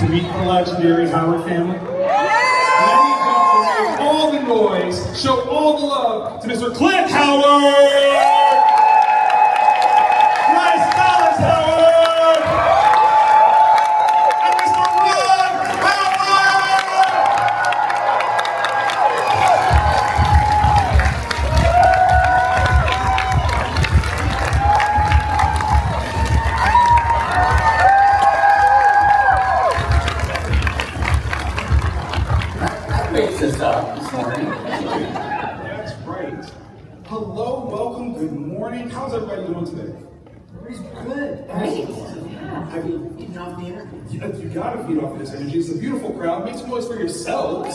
to meet the legendary Howard family? Ladies and gentlemen, make all the noise, show all the love to Mr. Clint Howard! Bryce Dallas Howard! And Mr. Howard! This up this morning. That's right. Hello, welcome, good morning. How's everybody doing today? Everybody's good. Great. Have you eaten off the energy? You gotta feed off of this energy. It's a beautiful crowd. Make some noise for yourselves.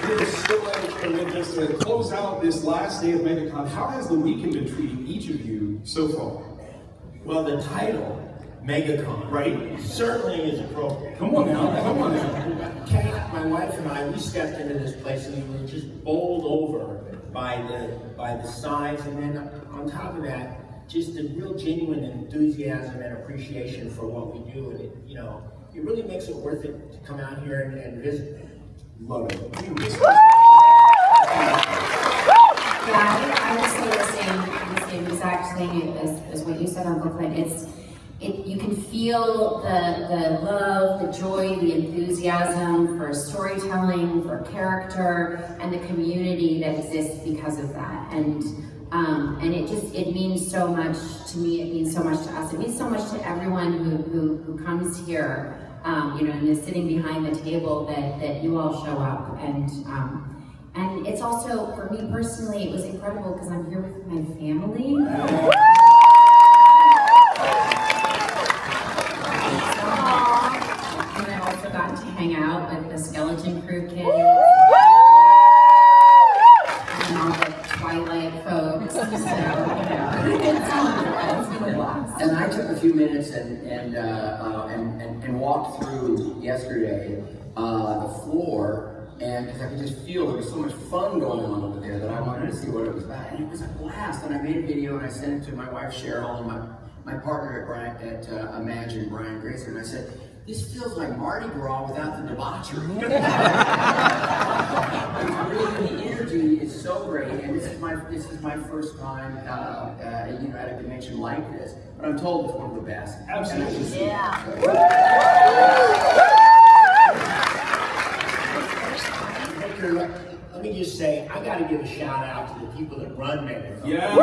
We're so excited just to close out this last day of Megacon. How has the weekend been treating each of you so far? Well, the title, Megacon, Right? certainly is appropriate. Come on now, come on now. Kat, my wife and I, we stepped into this place and we were just bowled over by the size, and then on top of that, just the real genuine enthusiasm and appreciation for what we do, and it really makes it worth it to come out here and visit. Love it. Yeah, I would say the same exact thing as what you said, Uncle Clint. You can feel the love, the joy, the enthusiasm for storytelling, for character, and the community that exists because of that. And it means so much to me. It means so much to us. It means so much to everyone who comes here. And is sitting behind the table that you all show up. And it's also, for me personally, it was incredible because I'm here with my family. And I also got to hang out with the Skeleton Crew kids and all the Twilight folks. So, it's been a blast. And I took a few minutes and walked through yesterday the floor, and because I could just feel there was so much fun going on over there that I wanted to see what it was about. And it was a blast. And I made a video and I sent it to my wife Cheryl and my partner at Imagine, Brian Grazer, and I said, "This feels like Mardi Gras without the debauchery." Really, the energy is so great, and this is my first time at a convention like this. But I'm told it's one of the best. Absolutely. Yeah. Victor, let me just say, I got to give a shout out to the people that run Megacon. Yes!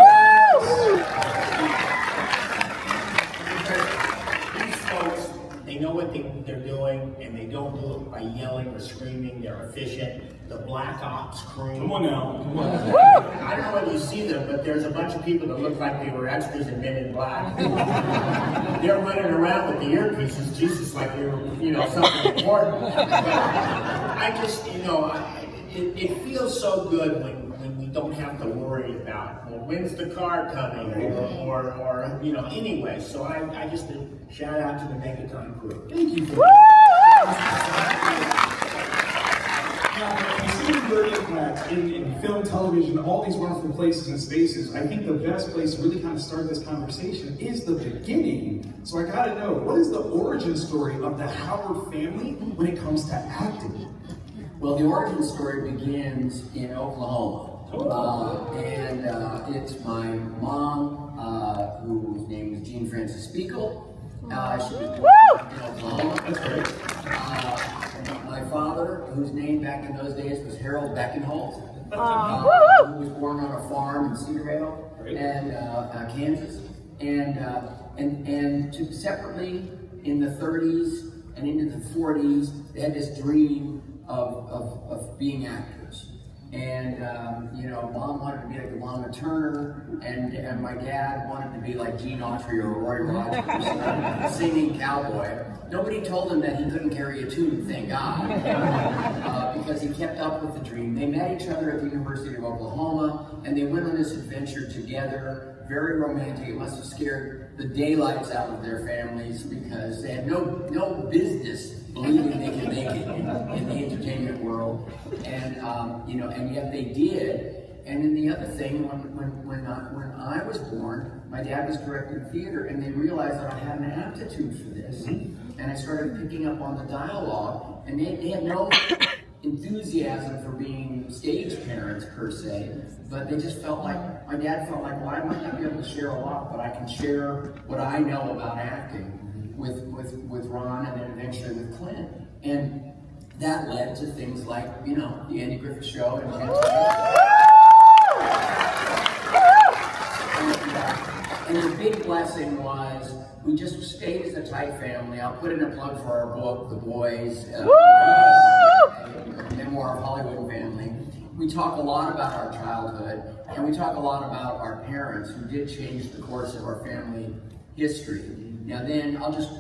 These folks, they know what they're doing, and they don't do it by yelling or screaming. They're efficient. The Black Ops crew. Come on now, come on. I don't know whether you see them, but there's a bunch of people that look like they were extras in Men in Black. They're running around with the earpieces, Jesus, like they were, something important. But I just, it feels so good when we don't have to worry about, well, when's the car coming, or anyway. So I just shout out to the Megacon crew. Thank you for Now, considering your impact in film, television, all these wonderful places and spaces, I think the best place to really kind of start this conversation is the beginning. So I gotta know, what is the origin story of the Howard family when it comes to acting? Well, the origin story begins in Oklahoma. It's my mom, whose name is Jean Francis Spiegel. She was born in Oklahoma. That's great. My father, whose name back in those days was Harold Beckenholt, who was born on a farm in Cedar Vale and Kansas, and to separately in the 30s and into the 40s, they had this dream of being actors. And Mom wanted to be like Lana Turner, and my dad wanted to be like Gene Autry or Roy Rogers, singing cowboy. Nobody told him that he couldn't carry a tune, thank God, because he kept up with the dream. They met each other at the University of Oklahoma, and they went on this adventure together, very romantic. It must have scared the daylights out of their families because they had no business believing they could make it in the entertainment world, and yet they did. And then the other thing, when I was born, my dad was directing theater, and they realized that I had an aptitude for this. And I started picking up on the dialogue, and they had no enthusiasm for being stage parents per se, but they just felt like, my dad felt like, well, I might not be able to share a lot, but I can share what I know about acting with Ron, and then eventually with Clint. And that led to things like, you know, the Andy Griffith Show and And the big blessing was we just stayed as a tight family. I'll put in a plug for our book, The Boys, Memoir of Hollywood Family. We talk a lot about our childhood, and we talk a lot about our parents who did change the course of our family history. Now then, I'll just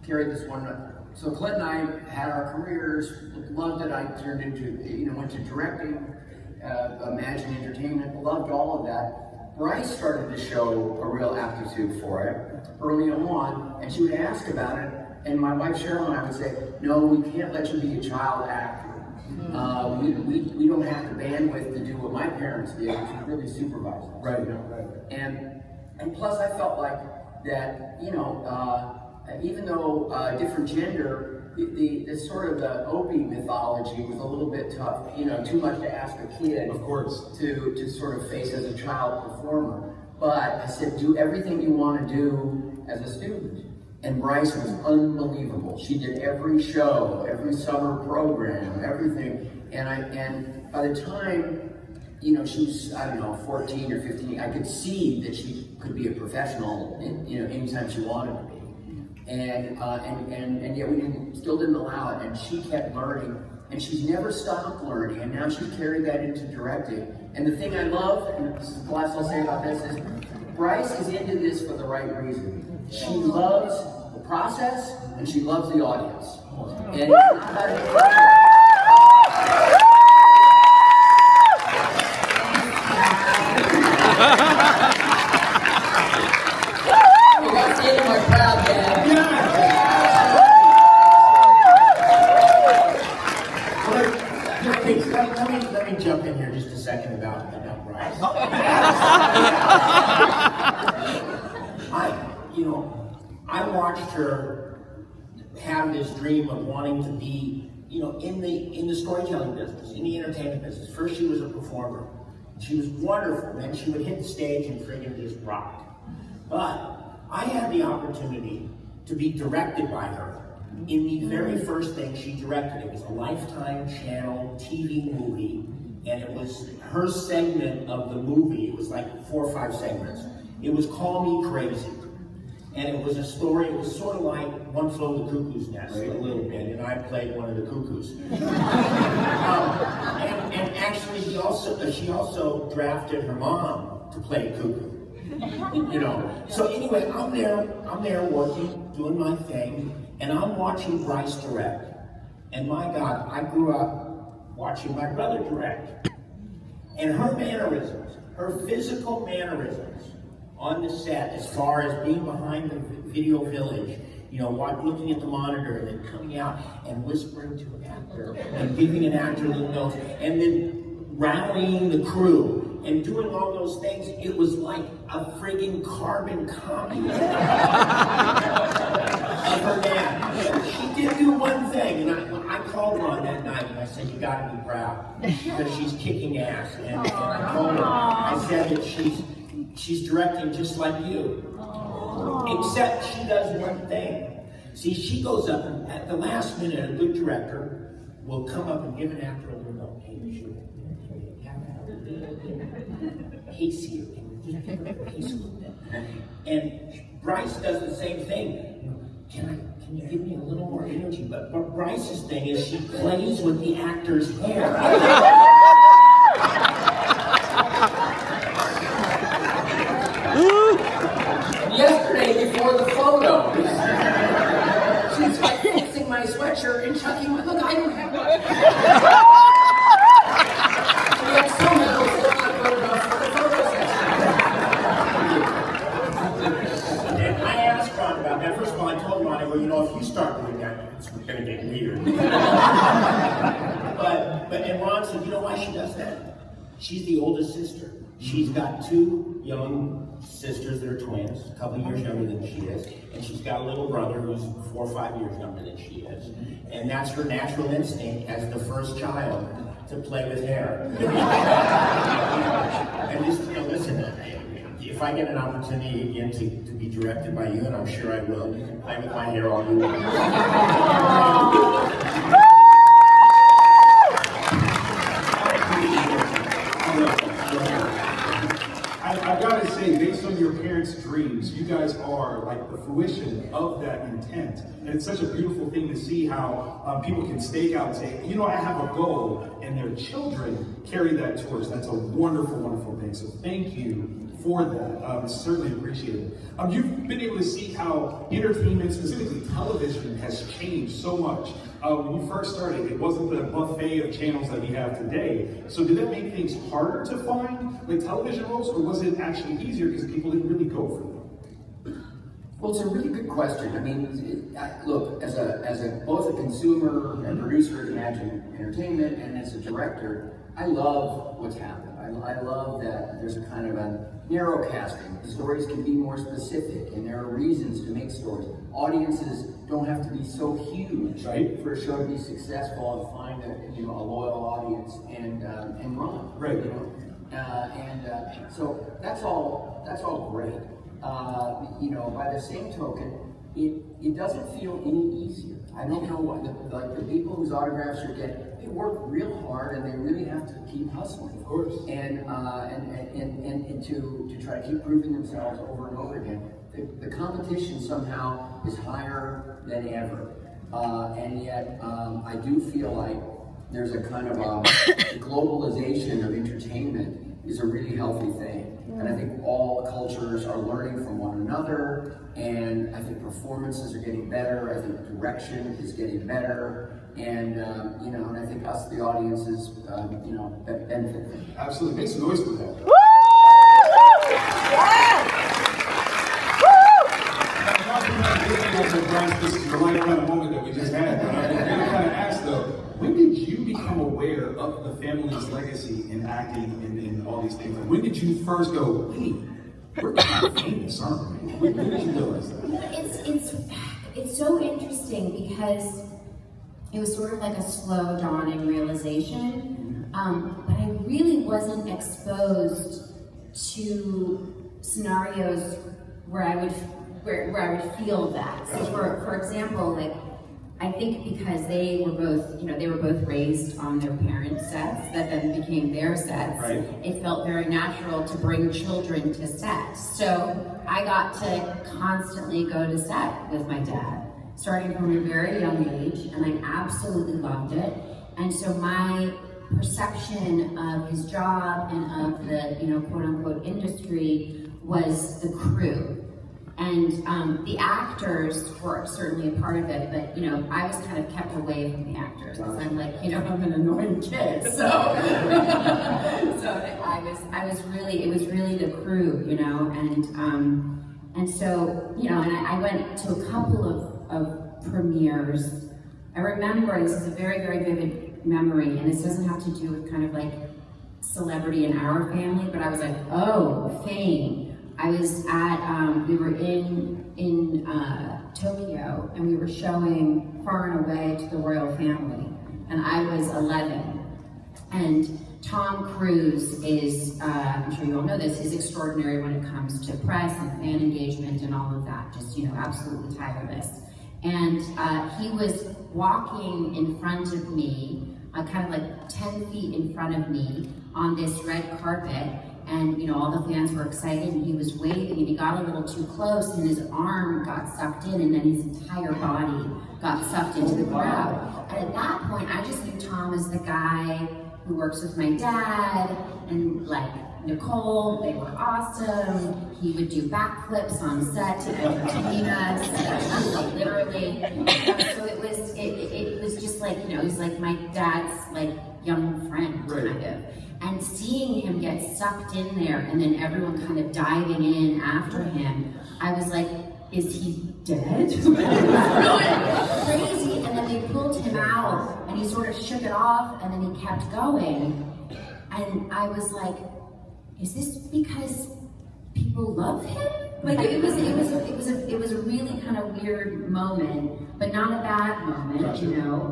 carry this one up. So Clint and I had our careers, loved it. I turned into, went to directing, Imagine Entertainment, loved all of that. Bryce started to show a real aptitude for it early on, and she would ask about it, and my wife Cheryl and I would say, no, we can't let you be a child actor. We don't have the bandwidth to do what my parents did, which is really supervise us. Right. And plus I felt like that, even though different gender, the sort of the Opie mythology was a little bit tough, too much to ask a kid, Of course, to sort of face as a child performer. But I said, do everything you want to do as a student. And Bryce was unbelievable. She did every show, every summer program, everything. And by the time, she was, 14 or 15, I could see that she could be a professional, anytime she wanted to be. And yet we still didn't allow it, and she kept learning, and she's never stopped learning, and now she's carried that into directing. And the thing I love, and this is the last I'll say about this, is Bryce is into this for the right reason. She loves the process, and she loves the audience. And it's not about that's the end of my crowd, Dad. Let me jump in here just a second about Bryce. I watched her have this dream of wanting to be, in the storytelling business, in the entertainment business. First, she was a performer. She was wonderful. Then she would hit the stage and friggin' just rock. But I had the opportunity to be directed by her in the very first thing she directed. It was a Lifetime Channel TV movie, and it was her segment of the movie. It was like 4 or 5 segments. It was Call Me Crazy. And it was a story, it was sort of like One Flew Over the Cuckoo's Nest, a little bit, and I played one of the cuckoos. And actually, she also drafted her mom to play a cuckoo. So anyway, I'm there working, doing my thing, and I'm watching Bryce direct. And my God, I grew up watching my brother direct. And her mannerisms, her physical mannerisms on the set, as far as being behind the video village, looking at the monitor and then coming out and whispering to an actor and giving an actor little notes, and then rallying the crew and doing all those things, it was like a friggin' carbon copy of her dad. She did do one thing, and I called her on that night and I said, you gotta be proud, because she's kicking ass. And I told her, I said that she's directing just like you. Except she does one thing. See, she goes up and at the last minute, a good director will come up and give an actor a little note. Hey, you should hates you. And Bryce does the same thing. Can you give me a little more energy? But Bryce's thing is she plays with the actor's hair. Yesterday, before the photo, she's like fixing my sweatshirt and chucking my, look, I don't have much. She had somehow put it up for the photo session. And I asked Ron about that. First of all, I told Ron, if you start doing that, it's going to get weird. But Ron said, you know why she does that? She's the oldest sister. She's got 2 young sisters that are twins, a couple years younger than she is, and she's got a little brother who's 4 or 5 years younger than she is. And that's her natural instinct as the first child to play with hair. And just, listen, if I get an opportunity again to be directed by you, and I'm sure I will, you can play with my hair all you want. I've got to say, based on your parents' dreams, you guys are like the fruition of that intent. And it's such a beautiful thing to see how people can stake out and say, I have a goal, and their children carry that torch. That's a wonderful, wonderful thing. So thank you for that. It's certainly appreciated. You've been able to see how entertainment, specifically television, has changed so much. When you first started, it wasn't the buffet of channels that we have today. So did that make things harder to find, like television roles, or was it actually easier because people didn't really go for them? Well, it's a really good question. I mean, look, as both a consumer and producer of Imagine Entertainment, and as a director, I love what's happened. I love that there's a kind of a narrow casting. The stories can be more specific, and there are reasons to make stories. Audiences don't have to be so huge, right, for a show to be successful and find a loyal audience and run. Right. So that's all great. By the same token, it doesn't feel any easier. I don't know why. The people whose autographs you're getting, they work real hard and they really have to keep hustling. Of course. And to try to keep proving themselves over and over again. The competition somehow is higher than ever. And yet, I do feel like there's a kind of a globalization of entertainment is a really healthy thing. And I think all cultures are learning from one another, and I think performances are getting better, I think direction is getting better, and and I think us, the audiences, benefit from it. Absolutely. Make some noise for that. Woo! This is the right kind of moment that we just had. But I'm going to kind of ask though, when did you become aware of the family's legacy in acting and all these things? Like, when did you first go, wait, we're kind of famous, aren't we? When did you realize that? It's so interesting because it was sort of like a slow dawning realization, but I really wasn't exposed to scenarios where I would feel that. So for example, like, I think because they were both raised on their parents' sets that then became their sets, right. It felt very natural to bring children to set. So I got to constantly go to set with my dad, starting from a very young age, and I absolutely loved it. And so my perception of his job and of the quote unquote industry was the crew. And the actors were certainly a part of it, but I was kind of kept away from the actors because I'm like, I'm an annoying kid, so so it was really the crew, and so and I went to a couple of premieres. I remember, this is a very, very vivid memory, and this doesn't have to do with kind of like celebrity in our family, but I was like, oh, fame. I was at, we were in Tokyo, and we were showing Far and Away to the royal family, and I was 11. And Tom Cruise is, I'm sure you all know this, is extraordinary when it comes to press and fan engagement and all of that, just, absolutely tireless. And he was walking in front of me, kind of like 10 feet in front of me on this red carpet, and all the fans were excited, and he was waving, and he got a little too close, and his arm got sucked in, and then his entire body got sucked into the crowd. And at that point, I just knew Tom as the guy who works with my dad, and like Nicole, they were awesome. He would do backflips on set to entertain us, literally. So it was just like, he's like my dad's like young friend, kind of. And seeing him get sucked in there and then everyone kind of diving in after him, I was like, is he dead? It was really crazy. And then they pulled him out and he sort of shook it off and then he kept going. And I was like, is this because people love him? Like it was a really kind of weird moment, but not a bad moment, you know,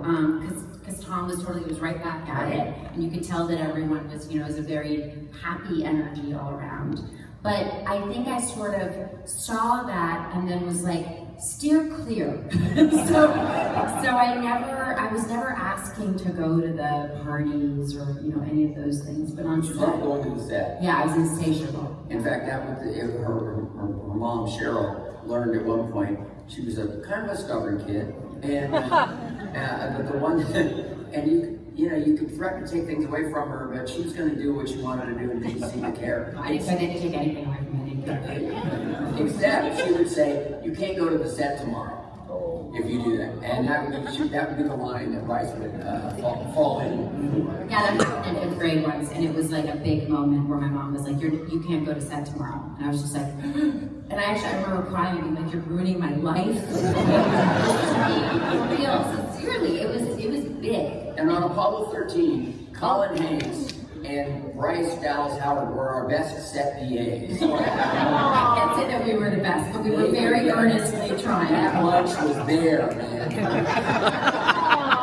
because Tom was right back at it, and you could tell that everyone was, you know, it was a very happy energy all around. But I think I sort of saw that and then was like, steer clear. so I was never asking to go to the parties or, you know, any of those things. But on set, Not going to the set. yeah, I was insatiable. In fact, that was her mom, Cheryl, learned at one point she was a kind of a stubborn kid, and but the one and you could threaten to take things away from her, but she was going to do what she wanted to do and didn't seem to care. I didn't take anything away from anything. Except she would say, "You can't go to the set tomorrow if you do that," and that would be the line that Bryce would fall in. Yeah, that happened in 5th grade once, and it was like a big moment where my mom was like, "You can't go to set tomorrow," and I was just like, and I remember crying and being like, "You're ruining my life." For real, sincerely, it was big. And on Apollo 13, Colin Hayes and Bryce Dallas Howard were our best set PAs. I can't say that we were the best, but we were very earnestly trying. That lunch was there, man.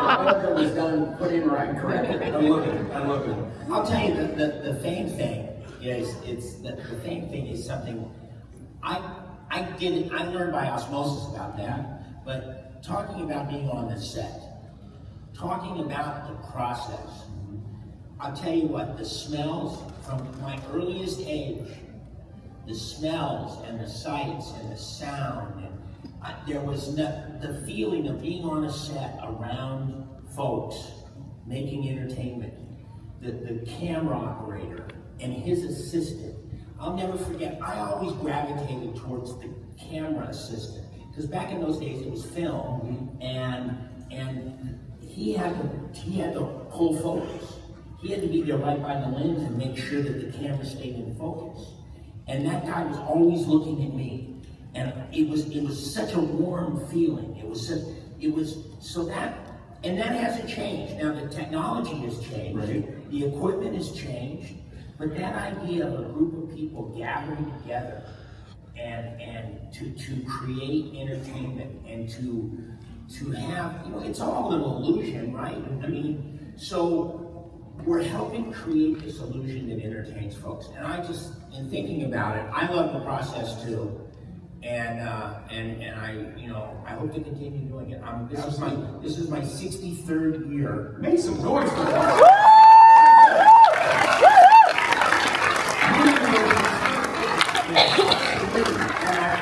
The order was done, put in right correctly. I love it. I'll tell you, the fame thing is, the fame thing is something, I learned by osmosis about that, but talking about being on the set, talking about the process, I'll tell you what, the smells from my earliest age, the smells and the sights and the sound, and there was the feeling of being on a set around folks making entertainment, the camera operator and his assistant. I'll never forget, I always gravitated towards the camera assistant, because back in those days it was film, and he had to pull focus. He had to be there right by the lens and make sure that the camera stayed in focus. And that guy was always looking at me. And it was such a warm feeling. And that hasn't changed. Now the technology has changed. Right. The equipment has changed. But that idea of a group of people gathering together and to create entertainment and to have, you know, it's all an illusion, right? I mean, so we're helping create this illusion that entertains folks. And I just, in thinking about it, I love the process too. And I, you know, I hope to continue doing it. This is my 63rd year. Make some noise for that.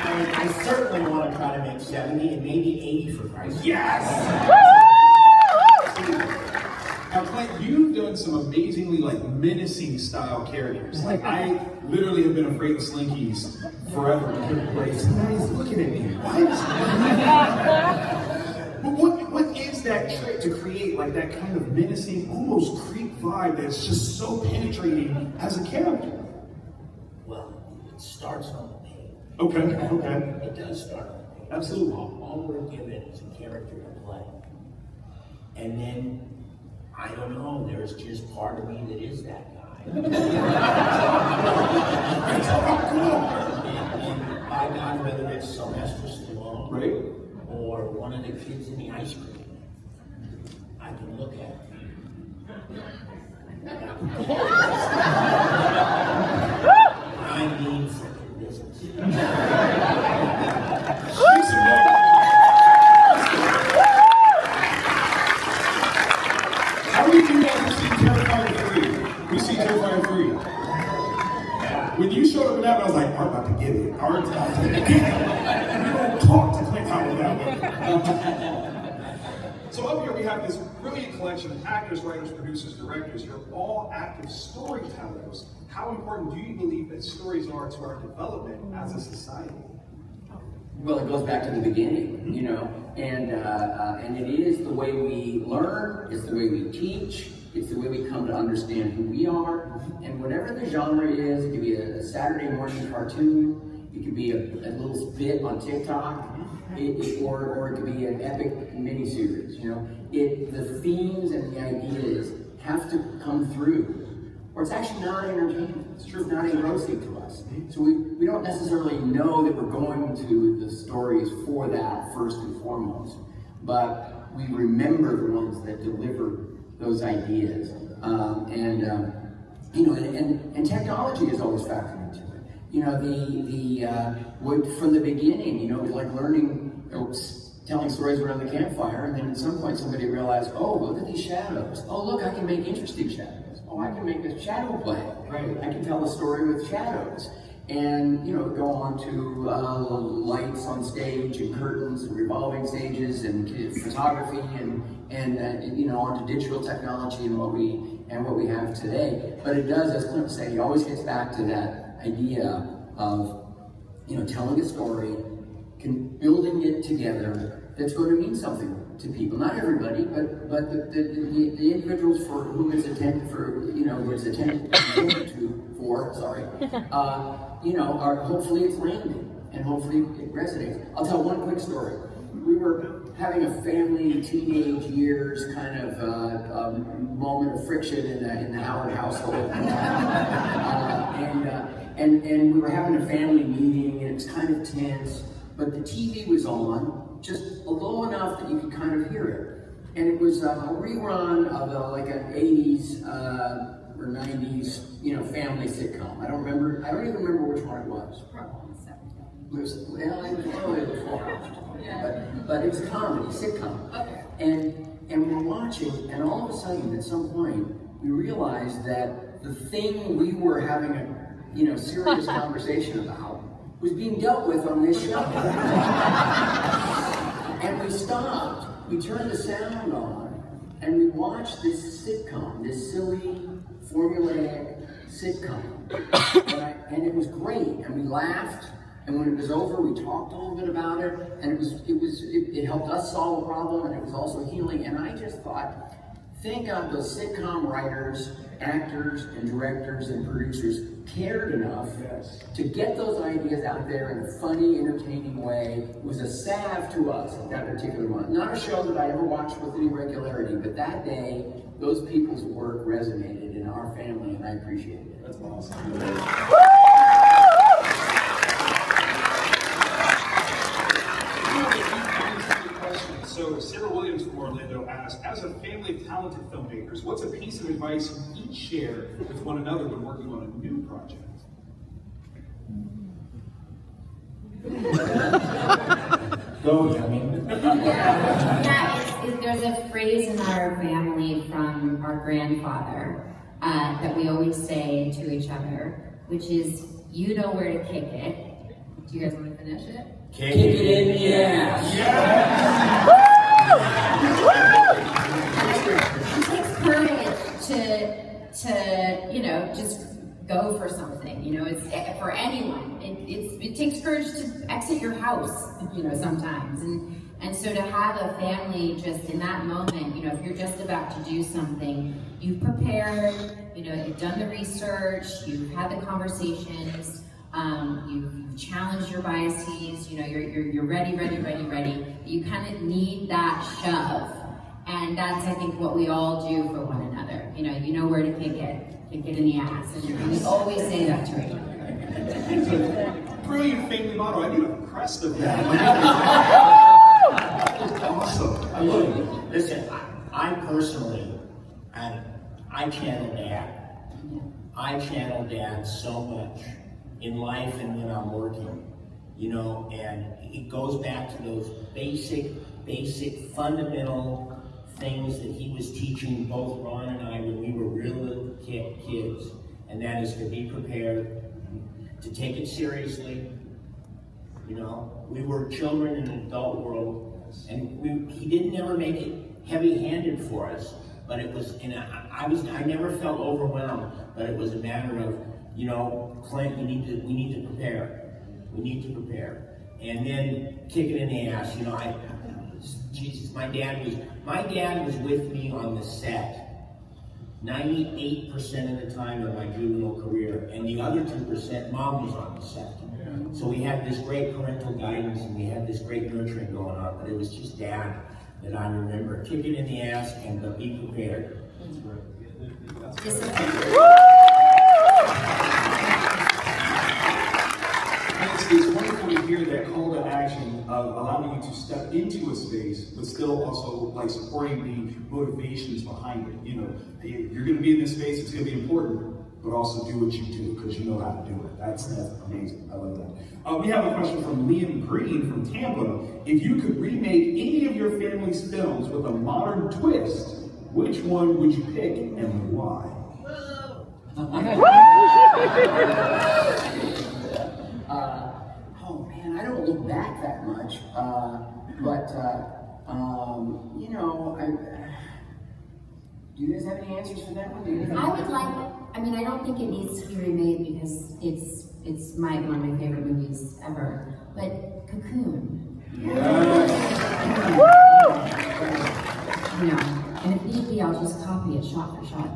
And I certainly want to try to make 70 and maybe 80 for Christ. Yes! Now, Clint, you've done some amazingly menacing style characters. Like, I literally have been afraid of slinkies forever. Guys, looking at me. What is that trick to create like that kind of menacing, almost creep vibe that's just so penetrating as a character? Well, it starts on the page. Okay. It does start on the page. Absolutely. All we're given is a character to play. And then, I don't know, there's just part of me that is that guy. And by God, whether it's Sylvester Stallone, Right. or one of the kids in the ice cream, I can look at I mean freaking business. How many of you guys see Terrifier 3? We see Terrifier 3. When you showed up in that, I was like, I'm about to get it. Art's about to get it. You don't talk to Clint Howard that way. So up here we have this brilliant collection of actors, writers, producers, directors. You're all active storytellers. How important do you believe that stories are to our development as a society? Well, it goes back to the beginning, you know, and it is the way we learn, it's the way we teach, it's the way we come to understand who we are, and whatever the genre is, it could be a Saturday morning cartoon, it could be a little bit on TikTok, or it could be an epic miniseries, you know. The themes and the ideas have to come through or it's actually not entertaining. It's true. It's not engrossing to us. So we don't necessarily know that we're going to the stories for that first and foremost, but we remember the ones that deliver those ideas. And technology is always factored into it. You know, from the beginning, it was like learning, telling stories around the campfire, and then at some point somebody realized, oh, look at these shadows. Oh, look, I can make interesting shadows. Oh, I can make a shadow play. Right. I can tell a story with shadows. And, go on to lights on stage and curtains and revolving stages and photography and onto digital technology and what we have today. But it does, as Clint was saying, it always gets back to that idea of, telling a story, building it together that's going to mean something to people. Not everybody, but the individuals for whom it's intended are hopefully it's landing and hopefully it resonates. I'll tell one quick story. We were having a family teenage years kind of moment of friction in the Howard household, and we were having a family meeting and it was kind of tense. But the TV was on, just low enough that you could kind of hear it. And it was a rerun of like an 80s or 90s, family sitcom. I don't even remember which one it was. It was early before. But it was a comedy, sitcom. Okay. And we're watching, and all of a sudden, at some point, we realized that the thing we were having a serious conversation about was being dealt with on this show. And we stopped, we turned the sound on, and we watched this sitcom, this silly, formulaic sitcom. And it was great, and we laughed, and when it was over, we talked a little bit about it, and it helped us solve a problem, and it was also healing, and I just thought, thank God those sitcom writers, actors, and directors, and producers cared enough to get those ideas out there in a funny, entertaining way. It was a salve to us at that particular moment. Not a show that I ever watched with any regularity, but that day, those people's work resonated in our family, and I appreciated it. That's awesome. So Sarah Williams from Orlando asked, as a family of talented filmmakers, what's a piece of advice you each share with one another when working on a new project? Go, Yummy. There's a phrase in our family from our grandfather that we always say to each other, which is, you know where to kick it. Do you guys want to finish it? Kick it in the ass. Yeah. It takes courage to just go for something. It's for anyone. It takes courage to exit your house. Sometimes, and so to have a family just in that moment. If you're just about to do something, you've prepared. You've done the research. You've had the conversations. You've challenged your biases, you're ready. You kind of need that shove. And that's, I think, what we all do for one another. You know where to kick it in the ass. And we always say that to each other. It's a brilliant family motto. I need a crest of that. That's awesome. I love it. Listen, I personally, I channel Dad. I channel Dad so much in life and when I'm working, and it goes back to those basic fundamental things that he was teaching both Ron and I when we were real kids, and that is to be prepared, to take it seriously. We were children in an adult world, and he didn't ever make it heavy-handed for us, but it was, I never felt overwhelmed, but it was a matter of, Clint, we need to prepare. We need to prepare. And then kick it in the ass. Jesus, my dad was with me on the set 98% of the time of my juvenile career, and the other 2%, Mom was on the set. So we had this great parental guidance, and we had this great nurturing going on, but it was just Dad that I remember. Kick it in the ass and be prepared. Discipline. hear that call to action of allowing you to step into a space, but still also like supporting the motivations behind it. You know, you're going to be in this space, it's going to be important, but also do what you do because you know how to do it. That's amazing. I love that. We have a question from Liam Green from Tampa. If you could remake any of your family's films with a modern twist, which one would you pick and why? Oh man, I don't look back that much, but you know, do you guys have any answers for that one? I would like, I mean, I don't think it needs to be remade because it's one of my favorite movies ever, but Cocoon. You know, and if need be, I'll just copy it shot for shot.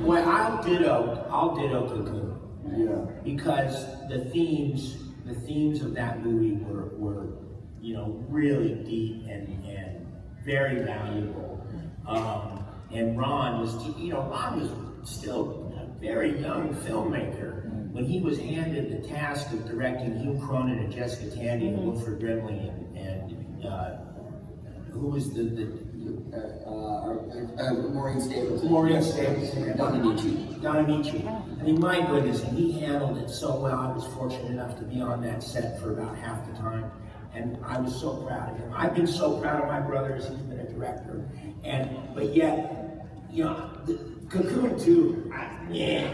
Well, I'll ditto Cocoon. Yeah. Because the themes of that movie were you know, really deep and very valuable. And Ron was still a very young filmmaker when he was handed the task of directing Hugh Cronin and Jessica Tandy and Wilford Brimley and who was Maureen Stapleton. Don Amici. I mean, my goodness, and he handled it so well. I was fortunate enough to be on that set for about half the time, and I was so proud of him. I've been so proud of my brother as he's been a director, but yet, you know, Cocoon too. Yeah.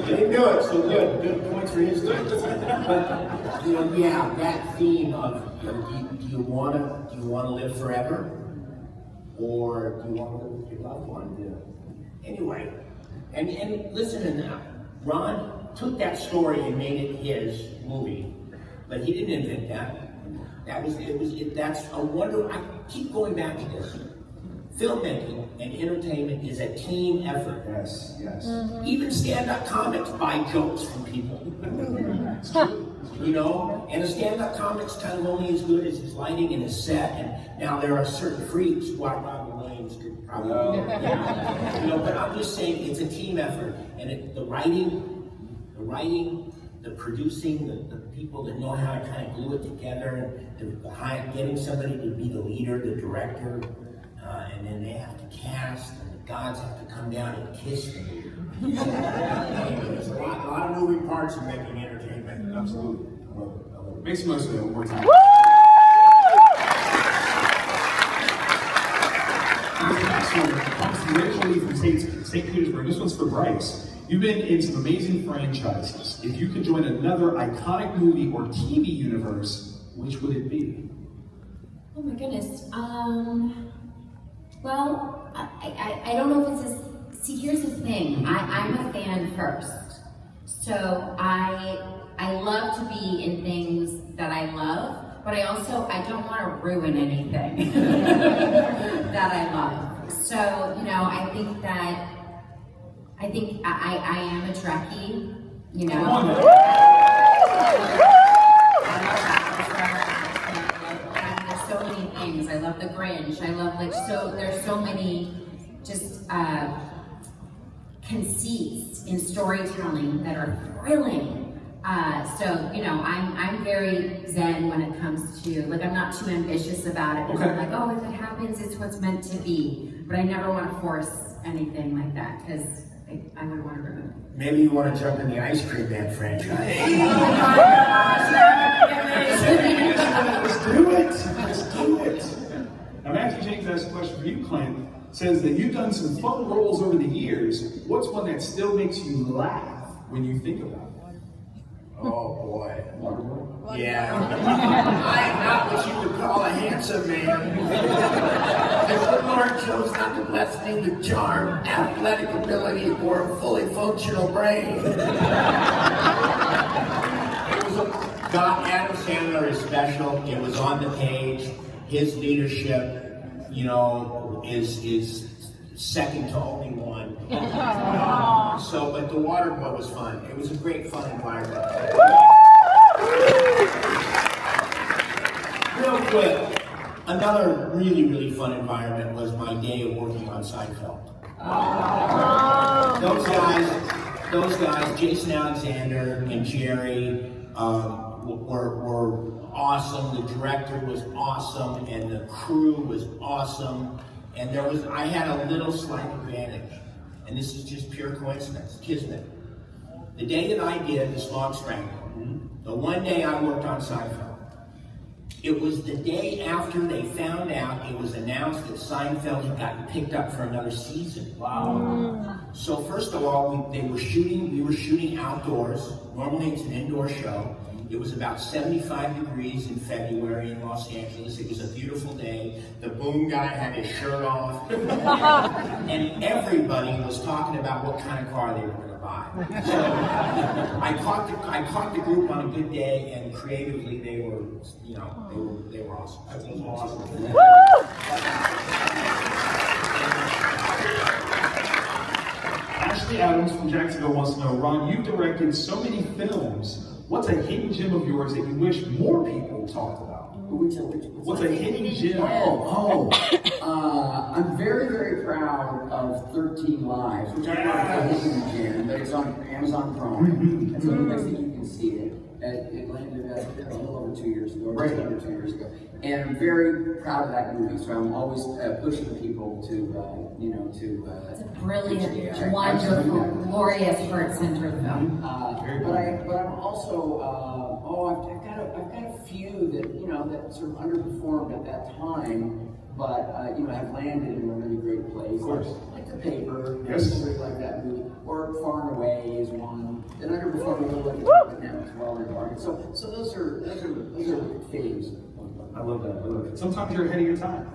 He knew it, so good points for his team. But you know, yeah, that theme of do you want to live forever, or do you want to live with your loved one? Yeah. Anyway, and listen, and Ron took that story and made it his movie, but he didn't invent that. That's a wonder. I keep going back to this. Filmmaking and entertainment is a team effort. Yes. Even stand-up comics buy jokes from people. You know, and a stand-up comic's kind of only as good as his lighting and his set. And now there are certain freaks who Robin Williams could probably, you know. But I'm just saying it's a team effort, and the writing, the producing, the people that know how to kind of glue it together, and getting somebody to be the leader, the director. And then they have to cast, and the gods have to come down and kiss them. There's a lot of moving parts in making entertainment. Absolutely. I love it. Make some noise for that one more time. Originally from St. Petersburg. This one's for Bryce. You've been in some amazing franchises. If you could join another iconic movie or TV universe, which would it be? Oh my goodness. Well, I don't know if it's see, here's the thing. I'm a fan first. So I love to be in things that I love, but I don't want to ruin anything that I love. So, you know, I think I am a Trekkie, you know. So many things. I love the Grinch. I love there's so many just conceits in storytelling that are thrilling. So you know, I'm very zen when it comes to I'm not too ambitious about it. Okay. I'm like, oh, if it happens, it's what's meant to be. But I never want to force anything like that because I would want to ruin it. Maybe you want to jump in the Ice Cream Man franchise. Let's do it. Now, Matthew James asked a question for you, Clint. Says that you've done some fun roles over the years. What's one that still makes you laugh when you think about it? Oh boy. Yeah. I am not what you would call a handsome man. If the Lord chose not to bless me with charm, athletic ability, or a fully functional brain. Adam Sandler is special. It was on the page. His leadership, you know, is second to only one. But the water boy was fun. It was a great fun environment. Real quick, Another really, really fun environment was my day of working on Seinfeld. Those guys, Jason Alexander and Jerry, were awesome. The director was awesome, and the crew was awesome. And I had a little slight advantage, and this is just pure coincidence, kismet. The day that I did The Slog Strangler, the one day I worked on Seinfeld, it was the day after they found out, it was announced that Seinfeld had gotten picked up for another season. Wow. So first of all, we were shooting outdoors. Normally it's an indoor show. It was about 75 degrees in February in Los Angeles. It was a beautiful day. The boom guy had his shirt off. And everybody was talking about what kind of car they were going to buy. So I caught the group on a good day, and creatively they were awesome. That was awesome. Ashley Adams from Jacksonville wants to know, Ron, you've directed so many films. What's a hidden gem of yours that you wish more people talked about? What's a hidden gem? I'm very, very proud of 13 Lives, which I know is a hidden gem, but it's on Amazon Prime. And so the next thing you can see it. It landed a little over 2 years ago, right under 2 years ago. And I'm very proud of that movie, so I'm always pushing people to, It's a brilliant, wonderful, glorious heart-centered film. But I'm also, I've got a few that sort of underperformed at that time, but have landed in a really great place. Of course. Like The Paper, yes. Really like that movie. Or Far and Away is one that underperformed a little bit now as well in the market. So those are faves. I love that. Sometimes you're ahead of your time,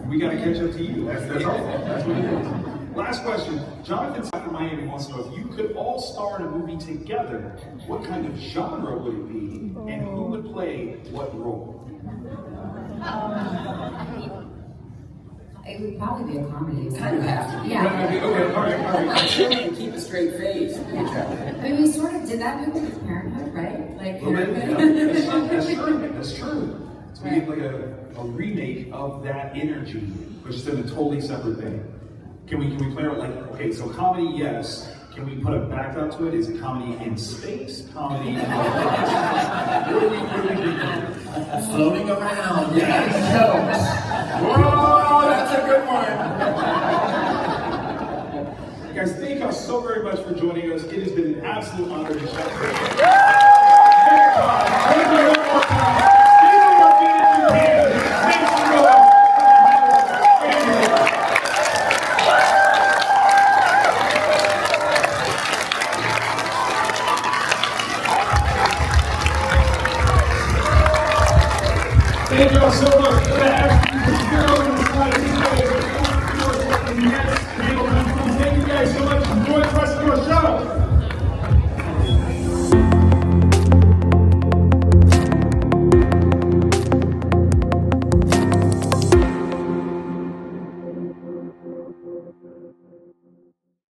We got to catch up to you. That's all. That's what it is. Last question. Jonathan from Miami wants to know, if you could all star in a movie together, what kind of genre would it be, and who would play what role? It would probably be a comedy. Kind of have to be. Yeah. Okay, all right. And keep a straight face. I mean, we sort of did that movie with Parenthood, right? Like, That's true. So we get like a remake of that energy, which is in a totally separate thing. Can we play it like, okay, so comedy, yes. Can we put a backdrop to it? Is it comedy in space? Comedy in Floating around. Yes. Whoa, that's a good one. Guys, thank you so very much for joining us. It has been an absolute honor to chat with you. Thank you one more time. Thank you all so much for that.